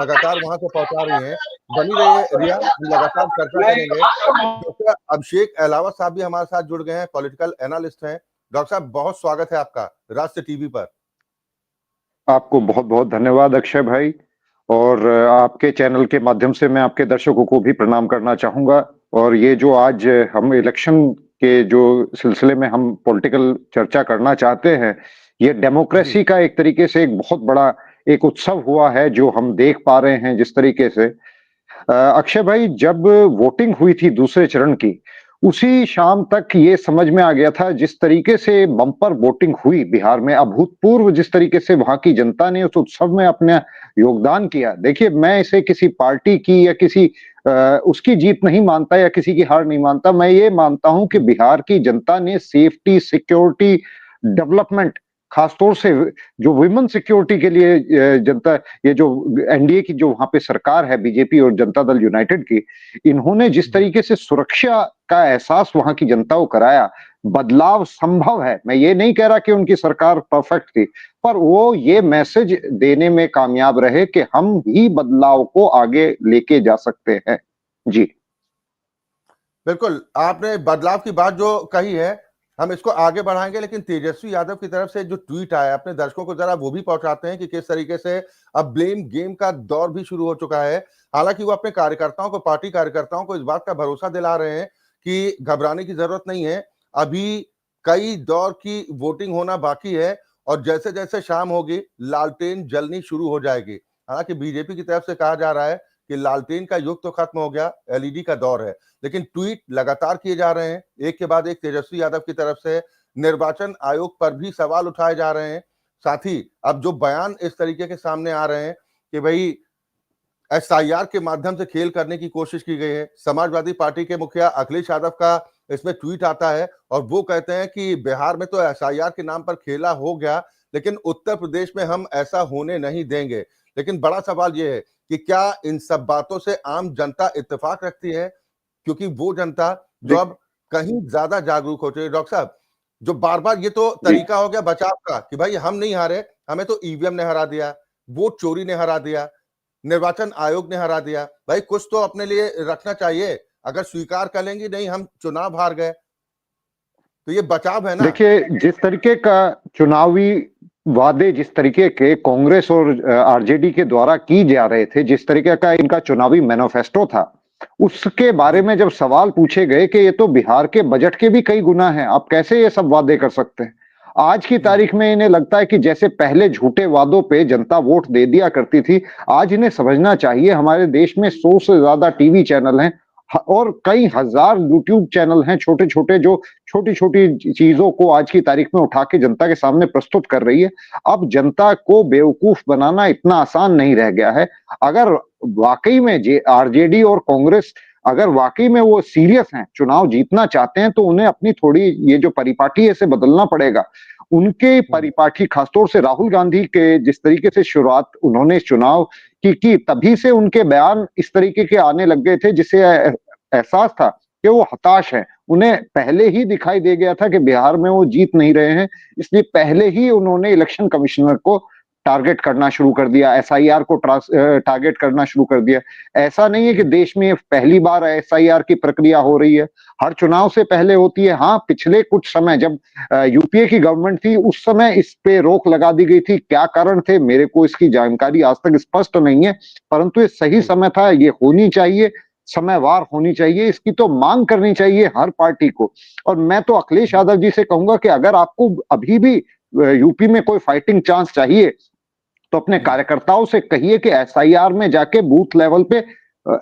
लगातार वहां से पहुंचा रही हैं। बनी रहिए रिया, हम लगातार चर्चा करेंगे। डॉक्टर अभिषेक अहलावत साहब भी हमारे साथ जुड़ गए हैं, पॉलिटिकल एनालिस्ट हैं। डॉक्टर साहब, बहुत स्वागत है आपका राष्ट्र टीवी पर। आपको बहुत बहुत धन्यवाद अक्षय भाई, और आपके चैनल के माध्यम से मैं आपके दर्शकों को भी प्रणाम करना चाहूंगा। और ये जो आज हम इलेक्शन के जो सिलसिले में हम पॉलिटिकल चर्चा करना चाहते हैं, ये डेमोक्रेसी का एक तरीके से एक बहुत बड़ा एक उत्सव हुआ है जो हम देख पा रहे हैं। जिस तरीके से अक्षय भाई, जब वोटिंग हुई थी दूसरे चरण की, उसी शाम तक ये समझ में आ गया था, जिस तरीके से बम्पर वोटिंग हुई बिहार में, अभूतपूर्व जिस तरीके से वहां की जनता ने उस उत्सव में अपना योगदान किया। देखिए, मैं इसे किसी पार्टी की या किसी उसकी जीत नहीं मानता या किसी की हार नहीं मानता। मैं ये मानता हूं कि बिहार की जनता ने सेफ्टी, सिक्योरिटी, डेवलपमेंट, खासतौर से जो वुमेन सिक्योरिटी के लिए जनता, ये जो एनडीए की जो वहां पे सरकार है, बीजेपी और जनता दल यूनाइटेड की, इन्होंने जिस तरीके से सुरक्षा का एहसास वहां की जनता को कराया, बदलाव संभव है। मैं ये नहीं कह रहा कि उनकी सरकार परफेक्ट थी, पर वो ये मैसेज देने में कामयाब रहे कि हम भी बदलाव को आगे लेके जा सकते हैं। जी बिल्कुल, आपने बदलाव की बात जो कही है, हम इसको आगे बढ़ाएंगे, लेकिन तेजस्वी यादव की तरफ से जो ट्वीट आया, अपने दर्शकों को जरा वो भी पहुंचाते हैं कि किस तरीके से अब ब्लेम गेम का दौर भी शुरू हो चुका है। हालांकि वो अपने कार्यकर्ताओं को, पार्टी कार्यकर्ताओं को इस बात का भरोसा दिला रहे हैं कि घबराने की जरूरत नहीं है, अभी कई दौर की वोटिंग होना बाकी है और जैसे जैसे शाम होगी लालटेन जलनी शुरू हो जाएगी। हालांकि बीजेपी की तरफ से कहा जा रहा है कि लालटेन का युग तो खत्म हो गया, एलईडी का दौर है, लेकिन ट्वीट लगातार किए जा रहे हैं, एक के बाद एक तेजस्वी यादव की तरफ से। निर्वाचन आयोग पर भी सवाल उठाए जा रहे हैं। साथ ही अब जो बयान इस तरीके के सामने आ रहे हैं कि भाई एसआईआर के माध्यम से खेल करने की कोशिश की गई है। समाजवादी पार्टी के मुखिया अखिलेश यादव का इसमें ट्वीट आता है और वो कहते हैं कि बिहार में तो एसआईआर के नाम पर खेला हो गया, लेकिन उत्तर प्रदेश में हम ऐसा होने नहीं देंगे। लेकिन बड़ा सवाल ये है कि क्या इन सब बातों से आम जनता इत्तेफाक रखती है, क्योंकि वो जनता जो अब कहीं ज्यादा जागरूक हो चुकी है। डॉक्टर साहब, जो बार बार ये तो तरीका हो गया बचाव का कि भाई हम नहीं हारे, हमें तो ईवीएम ने हरा दिया, वोट चोरी ने हरा दिया, निर्वाचन आयोग ने हरा दिया। भाई कुछ तो अपने लिए रखना चाहिए, अगर स्वीकार कर लेंगे नहीं हम चुनाव हार गए, तो ये बचाव है ना। देखिए, जिस तरीके का चुनावी वादे जिस तरीके के कांग्रेस और आरजेडी के द्वारा की जा रहे थे, जिस तरीके का इनका चुनावी मैनिफेस्टो था, उसके बारे में जब सवाल पूछे गए कि ये तो बिहार के बजट के भी कई गुना है, आप कैसे ये सब वादे कर सकते हैं? आज की तारीख में इन्हें लगता है कि जैसे पहले झूठे वादों पे जनता वोट दे दिया करती थी, आज इन्हें समझना चाहिए हमारे देश में 100 से ज्यादा टीवी चैनल हैं और कई हजार यूट्यूब चैनल हैं, छोटे छोटे, जो छोटी छोटी चीजों को आज की तारीख में उठा के जनता के सामने प्रस्तुत कर रही है। अब जनता को बेवकूफ बनाना इतना आसान नहीं रह गया है। अगर वाकई में आरजेडी और कांग्रेस अगर वाकई में वो सीरियस हैं, चुनाव जीतना चाहते हैं, तो उन्हें अपनी थोड़ी ये जो परिपाटी है इसे बदलना पड़ेगा। उनके परिपाटी, खासतौर से राहुल गांधी के जिस तरीके से शुरुआत उन्होंने इस चुनाव की, तभी से उनके बयान इस तरीके के आने लग गए थे, जिससे एहसास था कि वो हताश हैं। उन्हें पहले ही दिखाई दे गया था कि बिहार में वो जीत नहीं रहे हैं, इसलिए पहले ही उन्होंने इलेक्शन कमिश्नर को टारगेट करना शुरू कर दिया, एसआईआर को टारगेट करना शुरू कर दिया। ऐसा नहीं है कि देश में पहली बार एसआईआर की प्रक्रिया हो रही है, हर चुनाव से पहले होती है। हाँ, पिछले कुछ समय जब यूपीए की गवर्नमेंट थी, उस समय इस पे रोक लगा दी गई थी। क्या कारण थे, मेरे को इसकी जानकारी आज तक स्पष्ट नहीं है, परंतु ये सही समय था, ये होनी चाहिए, समयवार होनी चाहिए, इसकी तो मांग करनी चाहिए हर पार्टी को। और मैं तो अखिलेश यादव जी से कहूंगा कि अगर आपको अभी भी यूपी में कोई फाइटिंग चांस चाहिए, तो अपने कार्यकर्ताओं से कहिए कि एसआईआर में जाके बूथ लेवल पे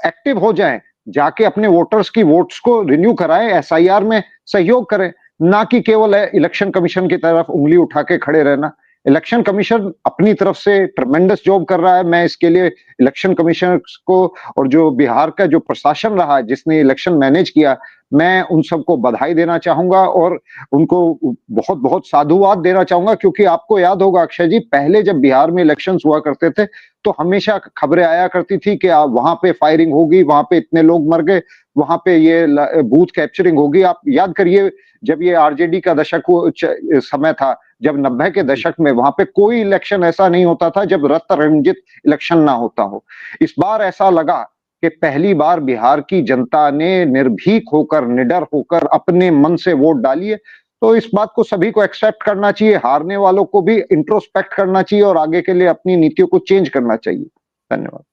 एक्टिव हो जाएं, जाके अपने वोटर्स की वोट्स को रिन्यू कराएं, एसआईआर में सहयोग करें, ना कि केवल इलेक्शन कमीशन की तरफ उंगली उठा के खड़े रहना। इलेक्शन कमीशन अपनी तरफ से ट्रमेंडस जॉब कर रहा है। मैं इसके लिए इलेक्शन कमीशन को और जो बिहार का जो प्रशासन रहा जिसने इलेक्शन मैनेज किया, मैं उन सबको बधाई देना चाहूंगा और उनको बहुत बहुत साधुवाद देना चाहूंगा। क्योंकि आपको याद होगा अक्षय जी, पहले जब बिहार में इलेक्शंस हुआ करते थे तो हमेशा खबरें आया करती थी कि वहां पे फायरिंग होगी, वहां पे इतने लोग मर गए, वहां पे ये बूथ कैप्चरिंग होगी। आप याद करिए, जब ये आरजेडी का दशक समय था, जब 90 के दशक में वहां पे कोई इलेक्शन ऐसा नहीं होता था जब रक्त रंजित इलेक्शन ना होता हो। इस बार ऐसा लगा कि पहली बार बिहार की जनता ने निर्भीक होकर, निडर होकर अपने मन से वोट डाली है। तो इस बात को सभी को एक्सेप्ट करना चाहिए, हारने वालों को भी इंट्रोस्पेक्ट करना चाहिए और आगे के लिए अपनी नीतियों को चेंज करना चाहिए। धन्यवाद।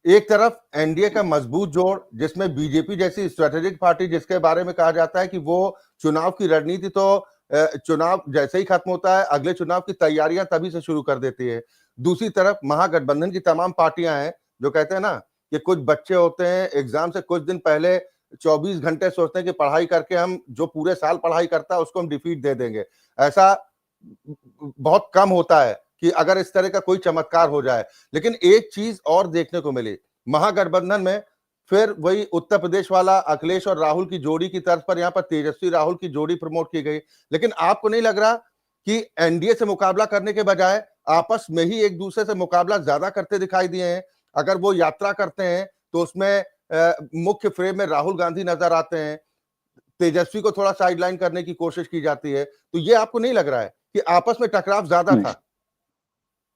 एक तरफ एनडीए का मजबूत जोड़, जिसमें बीजेपी जैसी स्ट्रेटेजिक पार्टी, जिसके बारे में कहा जाता है कि वो चुनाव की रणनीति तो चुनाव जैसे ही खत्म होता है अगले चुनाव की तैयारियां तभी से शुरू कर देती है। दूसरी तरफ महागठबंधन की तमाम पार्टियां हैं जो कहते हैं ना कि कुछ बच्चे होते हैं एग्जाम से कुछ दिन पहले 24 घंटे सोचते हैं कि पढ़ाई करके हम जो पूरे साल पढ़ाई करता है उसको हम डिफीट दे देंगे। ऐसा बहुत कम होता है कि अगर इस तरह का कोई चमत्कार हो जाए। लेकिन एक चीज और देखने को मिली महागठबंधन में, फिर वही उत्तर प्रदेश वाला अखिलेश और राहुल की जोड़ी की तर्ज पर यहाँ पर तेजस्वी राहुल की जोड़ी प्रमोट की गई। लेकिन आपको नहीं लग रहा कि एनडीए से मुकाबला करने के बजाय आपस में ही एक दूसरे से मुकाबला ज्यादा करते दिखाई दिए हैं? अगर वो यात्रा करते हैं तो उसमें मुख्य फ्रेम में राहुल गांधी नजर आते हैं, तेजस्वी को थोड़ा साइडलाइन करने की कोशिश की जाती है। तो ये आपको नहीं लग रहा है कि आपस में टकराव ज्यादा था?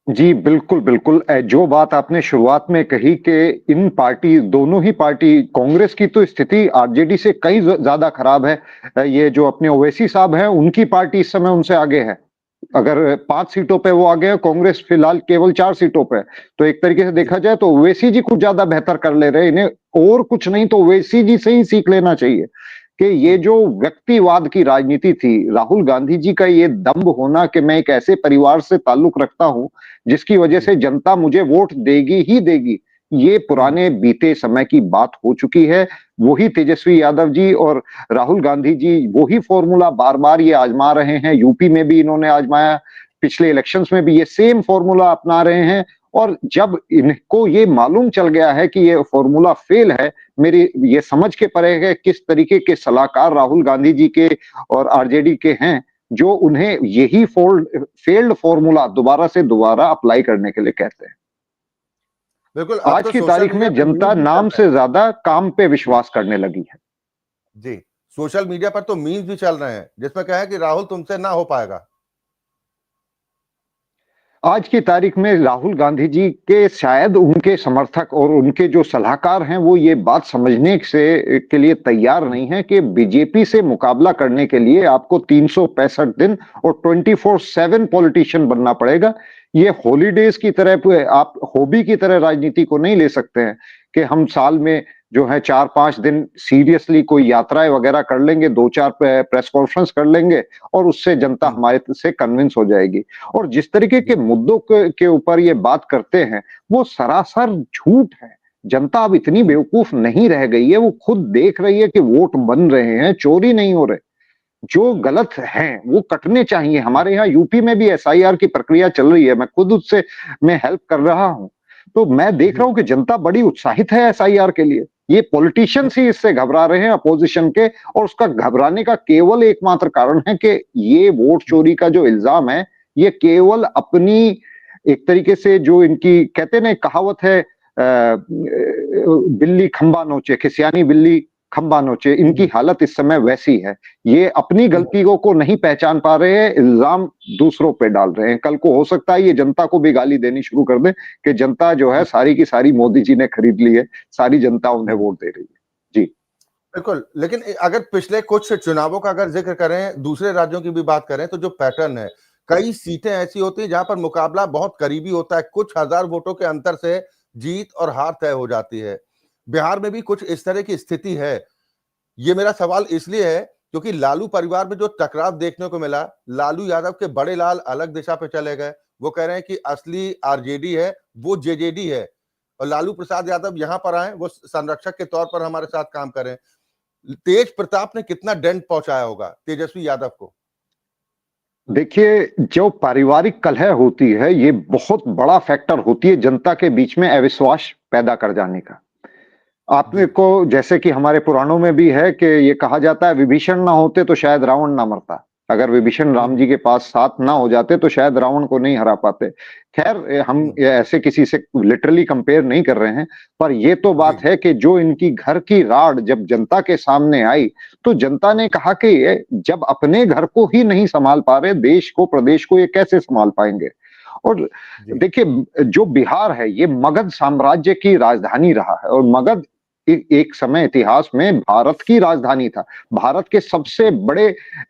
जी, बिल्कुल, बिल्कुल। जो बात आपने शुरुआत में कही कि इन पार्टी दोनों ही पार्टी कांग्रेस की तो स्थिति आरजेडी से कहीं ज़्यादा खराब है। ये जो अपने ओवैसी साहब हैं, उनकी पार्टी इस समय उनसे आगे है। अगर 5 सीटों पे वो आगे है, कांग्रेस फिलहाल केवल 4 सीटों पे है। तो एक तरीके से देखा जाए तो ओवैसी जी कुछ ज़्यादा बेहतर कर ले रहे हैं। इन्हें और कुछ नहीं तो ओवैसी जी से ही सीख लेना चाहिए कि ये जो व्यक्तिवाद की राजनीति थी, राहुल गांधी जी का ये दंभ होना कि मैं एक ऐसे परिवार से ताल्लुक रखता हूं जिसकी वजह से जनता मुझे वोट देगी ही देगी, ये पुराने बीते समय की बात हो चुकी है। वही तेजस्वी यादव जी और राहुल गांधी जी वही फॉर्मूला बार-बार ये आजमा रहे हैं। यूपी में भी इन्होंने आजमाया, पिछले इलेक्शंस में भी ये सेम फॉर्मूला अपना रहे हैं और जब इनको ये मालूम चल गया है कि ये फॉर्मूला फेल है, मेरी ये समझ के परे है किस तरीके के सलाहकार राहुल गांधी जी के और आरजेडी के हैं, जो उन्हें यही फेल्ड फॉर्मूला दोबारा से दोबारा अप्लाई करने के लिए कहते हैं। बिल्कुल। अब आज तो की सोशल तारीख मीडिया में पर जनता मीम्स भी नाम चल रहे से हैं। ज्यादा काम पे विश्वास करने लगी है। जी, सोशल मीडिया पर तो मीम्स भी चल रहे हैं जिसमें कहा है कि राहुल तुमसे ना हो पाएगा। आज की तारीख में राहुल गांधी जी के शायद उनके समर्थक और उनके जो सलाहकार हैं वो ये बात समझने से के लिए तैयार नहीं है कि बीजेपी से मुकाबला करने के लिए आपको 365 दिन और 24/7 पॉलिटिशियन बनना पड़ेगा। ये हॉलीडेज की तरह आप हॉबी की तरह राजनीति को नहीं ले सकते हैं कि हम साल में जो है 4-5 दिन सीरियसली कोई यात्राएं वगैरह कर लेंगे, 2-4 प्रेस कॉन्फ्रेंस कर लेंगे और उससे जनता हमारे से कन्विंस हो जाएगी। और जिस तरीके के मुद्दों के ऊपर ये बात करते हैं, वो सरासर झूठ है। जनता अब इतनी बेवकूफ नहीं रह गई है, वो खुद देख रही है कि वोट बन रहे हैं, चोरी नहीं हो रहे। जो गलत हैं, वो कटने चाहिए। हमारे यहाँ यूपी में भी एसआईआर की प्रक्रिया चल रही है, मैं खुद उससे मैं हेल्प कर रहा हूँ। तो मैं देख रहा हूँ कि जनता बड़ी उत्साहित है एसआईआर के लिए। ये पॉलिटिशियंस ही इससे घबरा रहे हैं अपोजिशन के और उसका घबराने का केवल एकमात्र कारण है कि ये वोट चोरी का जो इल्जाम है, ये केवल अपनी एक तरीके से जो इनकी कहते हैं ना कहावत है बिल्ली खंबा नोचे, खिसियानी बिल्ली खंबा नोचे, इनकी हालत इस समय वैसी है। ये अपनी गलतियों को नहीं पहचान पा रहे हैं, इल्जाम दूसरों पे डाल रहे हैं। कल को हो सकता है ये जनता को भी गाली देनी शुरू कर दे कि जनता जो है सारी की सारी मोदी जी ने खरीद ली है, सारी जनता उन्हें वोट दे रही है। जी बिल्कुल। लेकिन अगर पिछले कुछ चुनावों का अगर जिक्र करें, दूसरे राज्यों की भी बात करें, तो जो पैटर्न है, कई सीटें ऐसी होती हैं जहां पर मुकाबला बहुत करीबी होता है, कुछ हजार वोटों के अंतर से जीत और हार तय हो जाती है। बिहार में भी कुछ इस तरह की स्थिति है। ये मेरा सवाल इसलिए है क्योंकि लालू परिवार में जो टकराव देखने को मिला, लालू यादव के बड़े लाल अलग दिशा पे चले गए। वो कह रहे हैं कि असली आरजेडी है, वो जेजेडी है, और लालू प्रसाद यादव यहां पर आए, वो संरक्षक के तौर पर हमारे साथ काम करें। तेज प्रताप ने कितना डेंट पहुंचाया होगा तेजस्वी यादव को? देखिए, जो पारिवारिक कलह होती है, ये बहुत बड़ा फैक्टर होती है जनता के बीच में अविश्वास पैदा कर जाने का। आपने जी। को जैसे कि हमारे पुराणों में भी है कि ये कहा जाता है विभीषण ना होते तो शायद रावण ना मरता। अगर विभीषण राम जी के पास साथ ना हो जाते तो शायद रावण को नहीं हरा पाते। खैर हम ऐसे किसी से लिटरली कंपेयर नहीं कर रहे हैं, पर ये तो बात है कि जो इनकी घर की राड जब जनता के सामने आई तो जनता ने कहा कि ये जब अपने घर को ही नहीं संभाल पा रहे, देश को, प्रदेश को ये कैसे संभाल पाएंगे। और देखिए जो बिहार है ये मगध साम्राज्य की राजधानी रहा है, और मगध एक समय इतिहास में भारत की राजधानी था। भारत के सबसे बड़े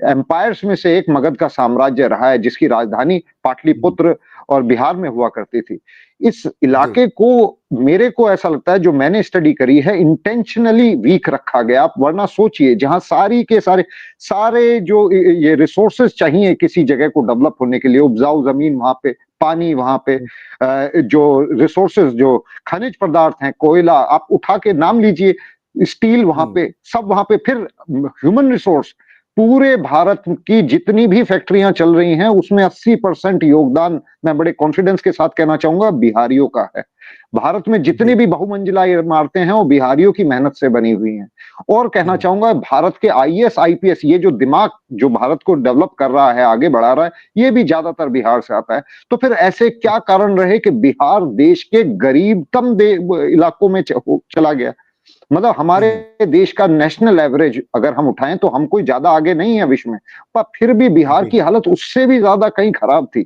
एम्पायर्स में से एक मगध का साम्राज्य रहा है, जिसकी राजधानी पाटलिपुत्र और बिहार में हुआ करती थी। इस इलाके को, मेरे को ऐसा लगता है, जो मैंने स्टडी करी है, इंटेंशनली वीक रखा गया। आप वरना सोचिए, जहां सारी के सारे जो ये रिसोर्सेज चाहिए किसी जगह को डेवलप होने के लिए, उपजाऊ जमीन वहां पे, पानी वहां पे, जो रिसोर्सेज, जो खनिज पदार्थ हैं, कोयला आप उठा के नाम लीजिए, स्टील वहां पे, सब वहां पे, फिर ह्यूमन रिसोर्स, पूरे भारत की जितनी भी फैक्ट्रियां चल रही हैं उसमें 80% योगदान, मैं बड़े कॉन्फिडेंस के साथ कहना चाहूंगा, बिहारियों का है। भारत में जितनी भी बहुमंजिला इमारतें हैं वो बिहारियों की मेहनत से बनी हुई हैं। और कहना चाहूंगा भारत के आईएएस आईपीएस, ये जो दिमाग जो भारत को डेवलप कर रहा है, आगे बढ़ा रहा है, ये भी ज्यादातर बिहार से आता है। तो फिर ऐसे क्या कारण रहे कि बिहार देश के गरीबतम इलाकों में चला गया। मतलब हमारे देश का नेशनल एवरेज अगर हम उठाएं तो हम कोई ज्यादा आगे नहीं है विश्व में, पर फिर भी बिहार की हालत उससे भी ज्यादा कहीं खराब थी।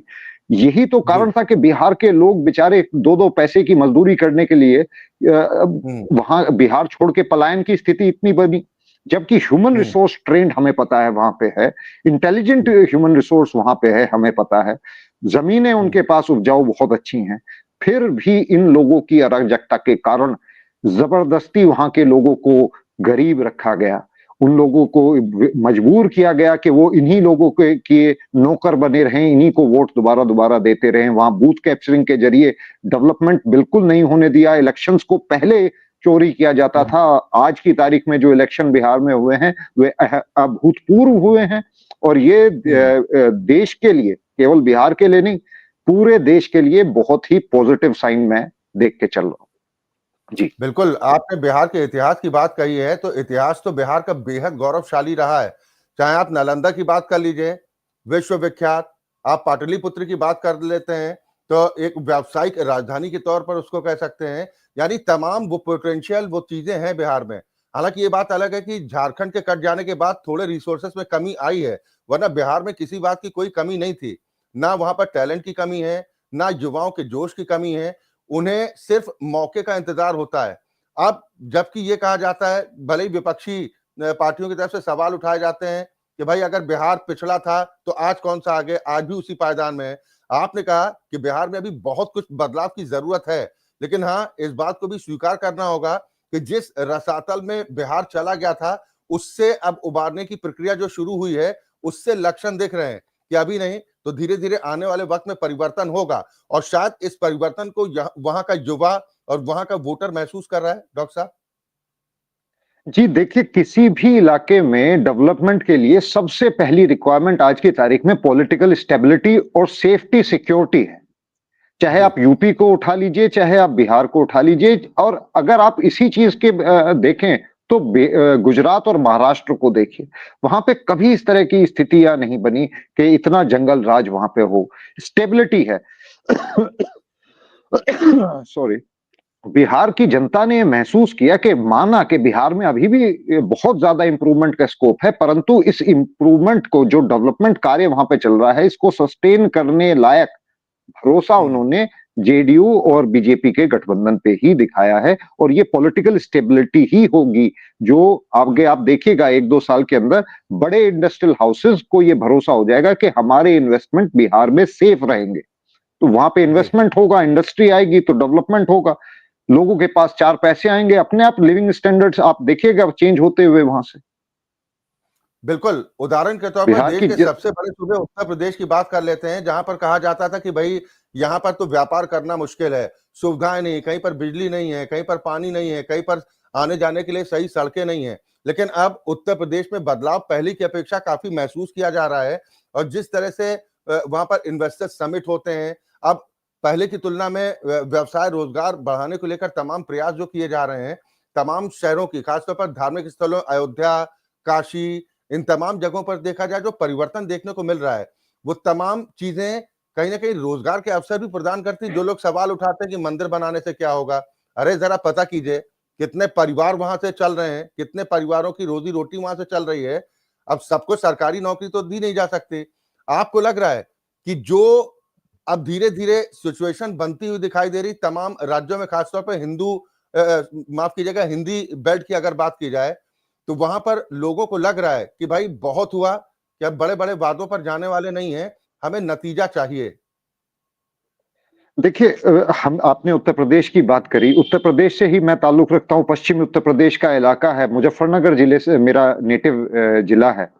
यही तो कारण था कि बिहार के लोग बेचारे 2-2 पैसे की मजदूरी करने के लिए वहां बिहार छोड़ के पलायन की स्थिति इतनी बनी। जबकि ह्यूमन रिसोर्स ट्रेंड हमें पता है वहां पे है, इंटेलिजेंट ह्यूमन रिसोर्स वहां पे है, हमें पता है, जमीनें उनके पास उपजाऊ बहुत अच्छी हैं, फिर भी इन लोगों की अराजकता के कारण जबरदस्ती वहां के लोगों को गरीब रखा गया। उन लोगों को मजबूर किया गया कि वो इन्हीं लोगों के नौकर बने रहें, इन्हीं को वोट दोबारा दोबारा देते रहें। वहां बूथ कैप्चरिंग के जरिए डेवलपमेंट बिल्कुल नहीं होने दिया। इलेक्शंस को पहले चोरी किया जाता था। आज की तारीख में जो इलेक्शन बिहार में हुए हैं वे अभूतपूर्व हुए हैं, और ये देश के लिए, केवल बिहार के लिए नहीं, पूरे देश के लिए बहुत ही पॉजिटिव साइन मैं देख के चल रहा हूं। जी बिल्कुल, आपने बिहार के इतिहास की बात कही है, तो इतिहास तो बिहार का बेहद गौरवशाली रहा है। चाहे आप नालंदा की बात कर लीजिए, विश्वविख्यात, आप पाटलिपुत्र की बात कर लेते हैं, तो एक व्यावसायिक राजधानी के तौर पर उसको कह सकते हैं। यानी तमाम वो पोटेंशियल, वो चीजें हैं बिहार में। हालांकि ये बात अलग है कि झारखंड के कट जाने के बाद थोड़े रिसोर्सेस में कमी आई है, वरना बिहार में किसी बात की कोई कमी नहीं थी। ना वहां पर टैलेंट की कमी है, ना युवाओं के जोश की कमी है, उन्हें सिर्फ मौके का इंतजार होता है। अब जबकि ये कहा जाता है, भले ही विपक्षी पार्टियों की तरफ से सवाल उठाए जाते हैं कि भाई अगर बिहार पिछड़ा था तो आज कौन सा आगे, आज भी उसी पायदान में है। आपने कहा कि बिहार में अभी बहुत कुछ बदलाव की जरूरत है, लेकिन हाँ, इस बात को भी स्वीकार करना होगा कि जिस रसातल में बिहार चला गया था, उससे अब उबारने की प्रक्रिया जो शुरू हुई है, उससे लक्षण दिख रहे हैं कि अभी नहीं तो धीरे धीरे आने वाले वक्त में परिवर्तन होगा। और शायद इस परिवर्तन को वहां का युवा और वहां का वोटर महसूस कर रहा है। डॉक्टर साहब जी, देखिए किसी भी इलाके में डेवलपमेंट के लिए सबसे पहली रिक्वायरमेंट आज की तारीख में पॉलिटिकल स्टेबिलिटी और सेफ्टी सिक्योरिटी है। चाहे आप यूपी को उठा लीजिए, चाहे आप बिहार को उठा लीजिए, और अगर आप इसी चीज के देखें तो गुजरात और महाराष्ट्र को देखिए, वहां पे कभी इस तरह की स्थितियां नहीं बनी कि इतना जंगल राज वहां पे हो, स्टेबिलिटी है। सॉरी। बिहार की जनता ने महसूस किया कि, माना कि बिहार में अभी भी बहुत ज्यादा इंप्रूवमेंट का स्कोप है, परंतु इस इंप्रूवमेंट को, जो डेवलपमेंट कार्य वहां पे चल रहा है, इसको सस्टेन करने लायक भरोसा उन्होंने जेडीयू और बीजेपी के गठबंधन पे ही दिखाया है। और ये पॉलिटिकल स्टेबिलिटी ही होगी जो आगे आप देखिएगा 1-2 साल के अंदर बड़े इंडस्ट्रियल हाउसेस को ये भरोसा हो जाएगा कि हमारे इन्वेस्टमेंट बिहार में सेफ रहेंगे। तो वहां पे इन्वेस्टमेंट होगा, इंडस्ट्री आएगी तो डेवलपमेंट होगा, लोगों के पास 4 पैसे आएंगे, अपने आप लिविंग स्टैंडर्ड्स आप देखिएगा चेंज होते हुए वहां से। बिल्कुल, उदाहरण के तौर पर बिहार देश की के सबसे बड़े सूबे उत्तर प्रदेश की बात कर लेते हैं, जहां पर कहा जाता था कि भाई यहाँ पर तो व्यापार करना मुश्किल है, सुविधाएं नहीं, कहीं पर बिजली नहीं है, कहीं पर पानी नहीं है, कहीं पर आने जाने के लिए सही सड़कें नहीं है। लेकिन अब उत्तर प्रदेश में बदलाव पहले की अपेक्षा काफी महसूस किया जा रहा है, और जिस तरह से वहां पर इन्वेस्टर समिट होते हैं, अब पहले की तुलना में व्यवसाय रोजगार बढ़ाने को लेकर तमाम प्रयास जो किए जा रहे हैं, तमाम शहरों की, खासतौर पर धार्मिक स्थलों, अयोध्या, काशी, इन तमाम जगहों पर देखा जाए जो परिवर्तन देखने को मिल रहा है, वो तमाम चीजें कहीं ना कहीं रोजगार के अवसर भी प्रदान करती हैं। जो लोग सवाल उठाते हैं कि मंदिर बनाने से क्या होगा, अरे जरा पता कीजिए कितने परिवार वहां से चल रहे हैं, कितने परिवारों की रोजी रोटी वहां से चल रही है। अब सबको सरकारी नौकरी तो दी नहीं जा सकती। आपको लग रहा है कि जो अब धीरे धीरे सिचुएशन बनती हुई दिखाई दे रही तमाम राज्यों में, खासतौर पर माफ कीजिएगा, हिंदी बेल्ट की अगर बात की जाए, तो वहां पर लोगों को लग रहा है कि भाई बहुत हुआ, कि अब बड़े बड़े वादों पर जाने वाले नहीं है, हमें नतीजा चाहिए। देखिए हम आपने उत्तर प्रदेश की बात करी। उत्तर प्रदेश से ही मैं ताल्लुक रखता हूँ। पश्चिमी उत्तर प्रदेश का इलाका है, मुजफ्फरनगर जिले से मेरा नेटिव जिला है।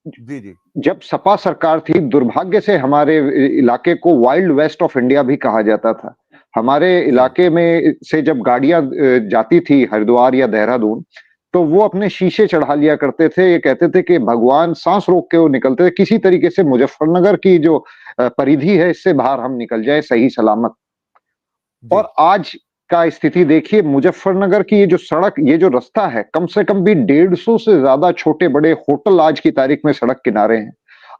जी जी। जब सपा सरकार थी, दुर्भाग्य से हमारे इलाके को वाइल्ड वेस्ट ऑफ इंडिया भी कहा जाता था। हमारे इलाके में से जब गाड़ियां जाती थी हरिद्वार या देहरादून, तो वो अपने शीशे चढ़ा लिया करते थे। ये कहते थे कि भगवान सांस रोक के वो निकलते थे, किसी तरीके से मुजफ्फरनगर की जो परिधि है इससे बाहर हम निकल जाए सही सलामत। जी। और आज का स्थिति देखिए, मुजफ्फरनगर की ये जो सड़क, ये जो रास्ता है, कम से कम भी 150 से ज्यादा छोटे बड़े होटल आज की तारीख में सड़क किनारे हैं।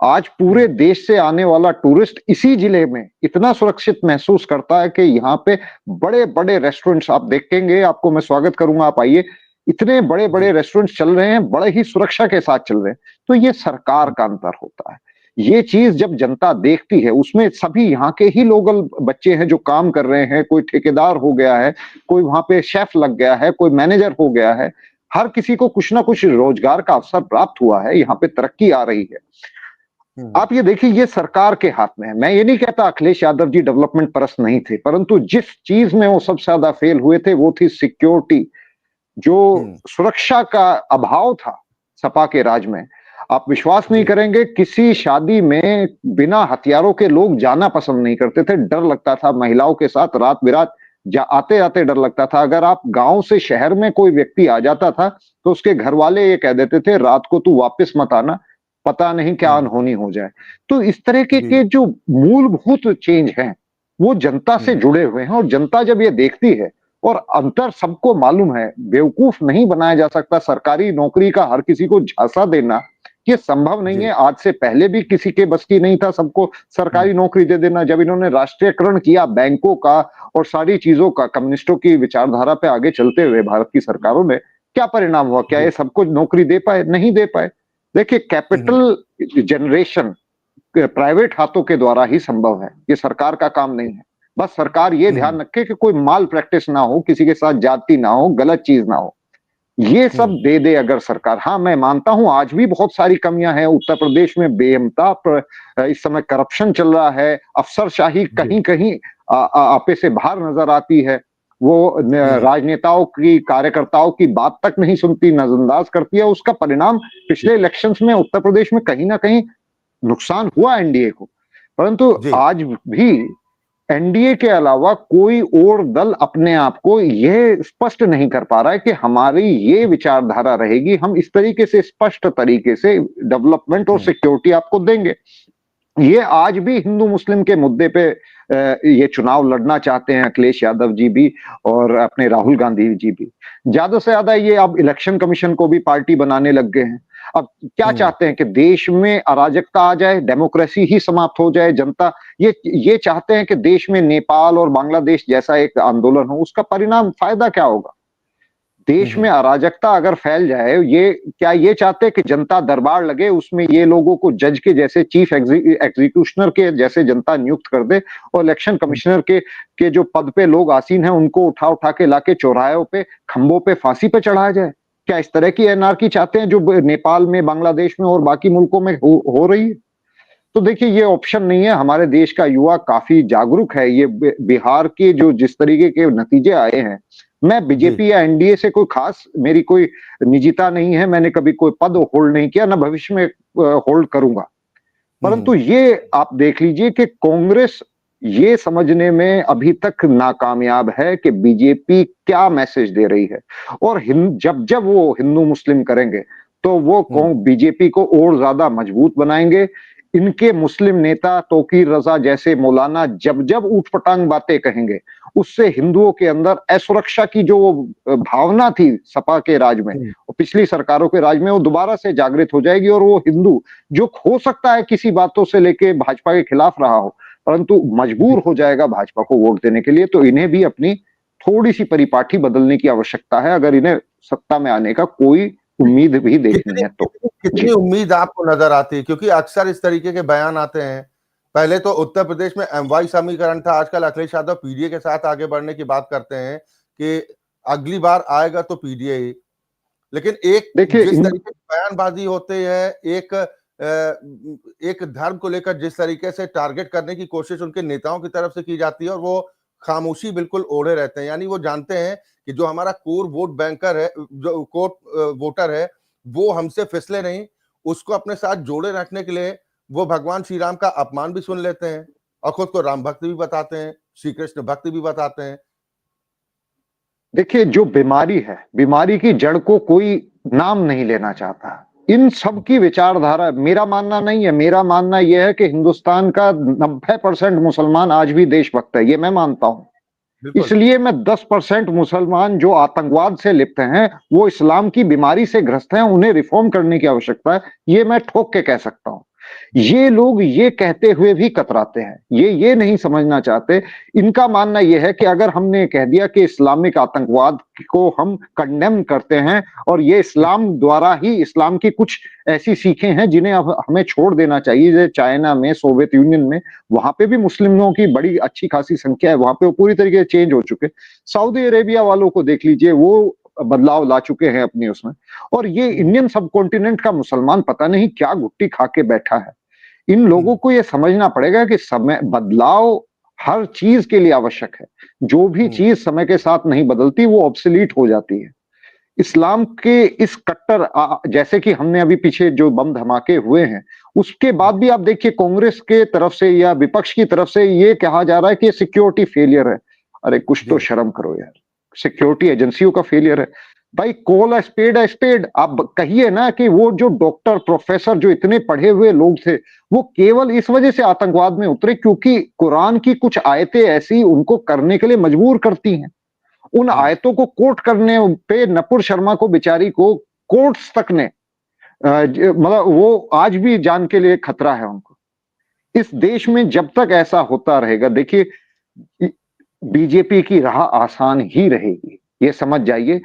आज पूरे देश से आने वाला टूरिस्ट इसी जिले में इतना सुरक्षित महसूस करता है कि यहाँ पे बड़े बड़े रेस्टोरेंट्स आप देखेंगे, आपको मैं स्वागत करूंगा, आप आइए। इतने बड़े बड़े जी। रेस्टोरेंट्स चल रहे हैं, बड़े ही सुरक्षा के साथ चल रहे हैं। तो ये सरकार का अंतर होता है। ये चीज जब जनता देखती है, उसमें सभी यहाँ के ही लोकल बच्चे हैं जो काम कर रहे हैं, कोई ठेकेदार हो गया है, कोई वहां पे शेफ लग गया है, कोई मैनेजर हो गया है, हर किसी को कुछ ना कुछ रोजगार का अवसर प्राप्त हुआ है, यहाँ पे तरक्की आ रही है। आप ये देखिए, ये सरकार के हाथ में है। मैं ये नहीं कहता अखिलेश यादव जी डेवलपमेंट परस्त नहीं थे, परंतु जिस चीज में वो सबसे ज्यादा फेल हुए थे वो थी सिक्योरिटी। जो सुरक्षा का अभाव था सपा के राज में, आप विश्वास नहीं करेंगे, किसी शादी में बिना हथियारों के लोग जाना पसंद नहीं करते थे। डर लगता था महिलाओं के साथ रात बिरात आते आते डर लगता था। अगर आप गांव से शहर में कोई व्यक्ति आ जाता था तो उसके घर वाले ये कह देते थे रात को तू वापस मत आना, पता नहीं क्या अनहोनी हो जाए। तो इस तरह के जो मूलभूत चेंज हैं वो जनता से जुड़े हुए हैं। और जनता जब ये देखती है, और अंतर सबको मालूम है, बेवकूफ नहीं बनाया जा सकता। सरकारी नौकरी का हर किसी को झांसा देना ये संभव नहीं है। आज से पहले भी किसी के बस की नहीं था सबको सरकारी नौकरी दे देना। जब इन्होंने राष्ट्रीयकरण किया बैंकों का और सारी चीजों का, कम्युनिस्टों की विचारधारा पे आगे चलते हुए भारत की सरकारों ने, क्या परिणाम हुआ? क्या ये सबको नौकरी दे पाए? नहीं दे पाए। देखिए, कैपिटल जनरेशन प्राइवेट हाथों के द्वारा ही संभव है, ये सरकार का काम नहीं है। बस सरकार ये ध्यान रखे कि कोई माल प्रैक्टिस ना हो, किसी के साथ जाति ना हो, गलत चीज ना हो, ये सब दे दे अगर सरकार। हाँ, मैं मानता हूं आज भी बहुत सारी कमियां हैं उत्तर प्रदेश में। बेहमता इस समय करप्शन चल रहा है, अफसरशाही कहीं कहीं आपे से बाहर नजर आती है। वो राजनेताओं की, कार्यकर्ताओं की बात तक नहीं सुनती, नजरअंदाज करती है। उसका परिणाम पिछले इलेक्शंस में उत्तर प्रदेश में कहीं ना कहीं नुकसान हुआ एनडीए को। परंतु आज भी एनडीए के अलावा कोई और दल अपने आप को यह स्पष्ट नहीं कर पा रहा है कि हमारी ये विचारधारा रहेगी, हम इस तरीके से स्पष्ट तरीके से डेवलपमेंट और सिक्योरिटी आपको देंगे। ये आज भी हिंदू मुस्लिम के मुद्दे पे ये चुनाव लड़ना चाहते हैं अखिलेश यादव जी भी और अपने राहुल गांधी जी भी। ज्यादा से ज्यादा ये अब इलेक्शन कमीशन को भी पार्टी बनाने लग गए हैं। अब क्या चाहते हैं कि देश में अराजकता आ जाए, डेमोक्रेसी ही समाप्त हो जाए। जनता ये चाहते हैं कि देश में नेपाल और बांग्लादेश जैसा एक आंदोलन हो। उसका परिणाम फायदा क्या होगा? देश में अराजकता अगर फैल जाए, ये चाहते हैं कि जनता दरबार लगे, उसमें ये लोगों को जज के जैसे, चीफ एग्जीक्यूशनर के जैसे जनता नियुक्त कर दे, और इलेक्शन कमिश्नर के जो पद पे लोग आसीन हैं उनको उठा उठा के लाके चौराहों पे, खंभों पे, फांसी पे चढ़ाया जाए? क्या इस तरह की एनार्की चाहते हैं जो नेपाल में, बांग्लादेश में और बाकी मुल्कों में हो रही है? तो देखिए, ये ऑप्शन नहीं है। हमारे देश का युवा काफी जागरूक है। ये बिहार के जो जिस तरीके के नतीजे आए हैं, मैं बीजेपी या एनडीए से कोई खास, मेरी कोई निजीता नहीं है, मैंने कभी कोई पद होल्ड नहीं किया, ना भविष्य में होल्ड करूंगा। परंतु ये आप देख लीजिए कि कांग्रेस ये समझने में अभी तक नाकामयाब है कि बीजेपी क्या मैसेज दे रही है। और जब जब वो हिंदू मुस्लिम करेंगे तो वो बीजेपी को और ज्यादा मजबूत बनाएंगे। इनके मुस्लिम नेता तौकीर रजा जैसे मौलाना जब जब ऊटपटांग बातें कहेंगे, उससे हिंदुओं के अंदर असुरक्षा की जो भावना थी सपा के राज में और पिछली सरकारों के राज में, वो दोबारा से जागृत हो जाएगी और वो हिंदू जो हो सकता है किसी बातों से लेके भाजपा के खिलाफ रहा हो, परंतु मजबूर हो जाएगा भाजपा को वोट देने के लिए। तो इन्हें भी अपनी थोड़ी सी परिपाठी बदलने की आवश्यकता है, अगर इन्हें सत्ता में आने का कोई उम्मीद भी देखनी है तो। कितनी उम्मीद आपको नजर आती है? क्योंकि अक्सर इस तरीके के बयान आते हैं। पहले तो उत्तर प्रदेश में एमवाई समीकरण था, आजकल अखिलेश यादव पीडीए के साथ आगे बढ़ने की बात करते हैं कि अगली बार आएगा तो पीडीए ही। लेकिन देखिए जिस तरीके की बयानबाजी होती है, एक धर्म को लेकर जिस तरीके से टारगेट करने की कोशिश उनके नेताओं की तरफ से की जाती है और वो खामोशी बिल्कुल ओढ़े रहते हैं। यानी वो जानते हैं कि जो हमारा कोर बैंकर है, जो कोर वोटर है, वो हमसे फिसले नहीं। उसको अपने साथ जोड़े रखने के लिए वो भगवान श्री राम का अपमान भी सुन लेते हैं और खुद को राम भक्त भी बताते हैं, श्री कृष्ण भक्त भी बताते हैं। देखिए, जो बीमारी है, बीमारी की जड़ को कोई नाम नहीं लेना चाहता। इन सब की विचारधारा, मेरा मानना नहीं है, मेरा मानना यह है कि हिंदुस्तान का 90% मुसलमान आज भी देशभक्त है, ये मैं मानता हूं। इसलिए मैं 10% मुसलमान जो आतंकवाद से लिप्त हैं, वो इस्लाम की बीमारी से ग्रस्त हैं, उन्हें रिफॉर्म करने की आवश्यकता है, ये मैं ठोक के कह सकता हूं। ये लोग ये कहते हुए भी कतराते हैं, ये नहीं समझना चाहते। इनका मानना यह है कि अगर हमने कह दिया कि इस्लामिक आतंकवाद को हम कंडेम करते हैं और ये इस्लाम द्वारा ही, इस्लाम की कुछ ऐसी सीखें हैं जिन्हें अब हमें छोड़ देना चाहिए। जैसे चाइना में, सोवियत यूनियन में, वहां पे भी मुस्लिमों की बड़ी अच्छी खासी संख्या है, वहां पे वो पूरी तरीके से चेंज हो चुके। सऊदी अरेबिया वालों को देख लीजिए, वो बदलाव ला चुके हैं अपनी उसमें। और ये इंडियन सब कॉन्टिनेंट का मुसलमान पता नहीं क्या घुट्टी खा के बैठा है। इन लोगों को ये समझना पड़ेगा कि समय बदलाव हर चीज के लिए आवश्यक है। जो भी चीज समय के साथ नहीं बदलती वो ऑब्सोलीट हो जाती है। इस्लाम के इस कट्टर जैसे कि हमने अभी पीछे जो बम धमाके हुए हैं, उसके बाद भी आप देखिए कांग्रेस के तरफ से या विपक्ष की तरफ से ये कहा जा रहा है कि सिक्योरिटी फेलियर है। अरे कुछ तो शर्म करो यार, सिक्योरिटी एजेंसियों का फेलियर है भाई। Call a spade. आप कहिए ना कि वो जो डॉक्टर प्रोफेसर जो इतने पढ़े हुए लोग थे, वो केवल इस वजह से आतंकवाद में उतरे क्योंकि कुरान की कुछ आयतें ऐसी उनको करने के लिए मजबूर करती हैं। उन आयतों को कोट करने पे नपुर शर्मा को, बेचारी को, कोर्ट्स तक ने मतलब वो आज भी जान के लिए खतरा है उनको। इस देश में जब तक ऐसा होता रहेगा, देखिए बीजेपी की राह आसान ही रहेगी, ये समझ जाइए।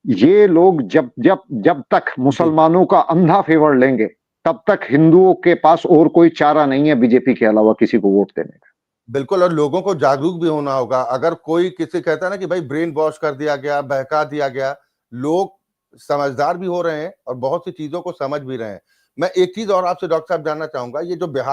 ये लोग जब तक मुसलमानों का अंधा फेवर लेंगे, तब तक हिंदुओं के पास और कोई चारा नहीं है बीजेपी के अलावा किसी को वोट देने का। बिल्कुल, और लोगों को जागरूक भी होना होगा। अगर कोई किसी कहता है ना कि भाई ब्रेन वॉश कर दिया गया, बहका दिया गया, लोग समझदार भी हो रहे हैं और बहुत सी चीजों को समझ भी रहे हैं। मैं एक चीज और आपसे डॉक्टर साहब जानना चाहूंगा, ये जो बिहार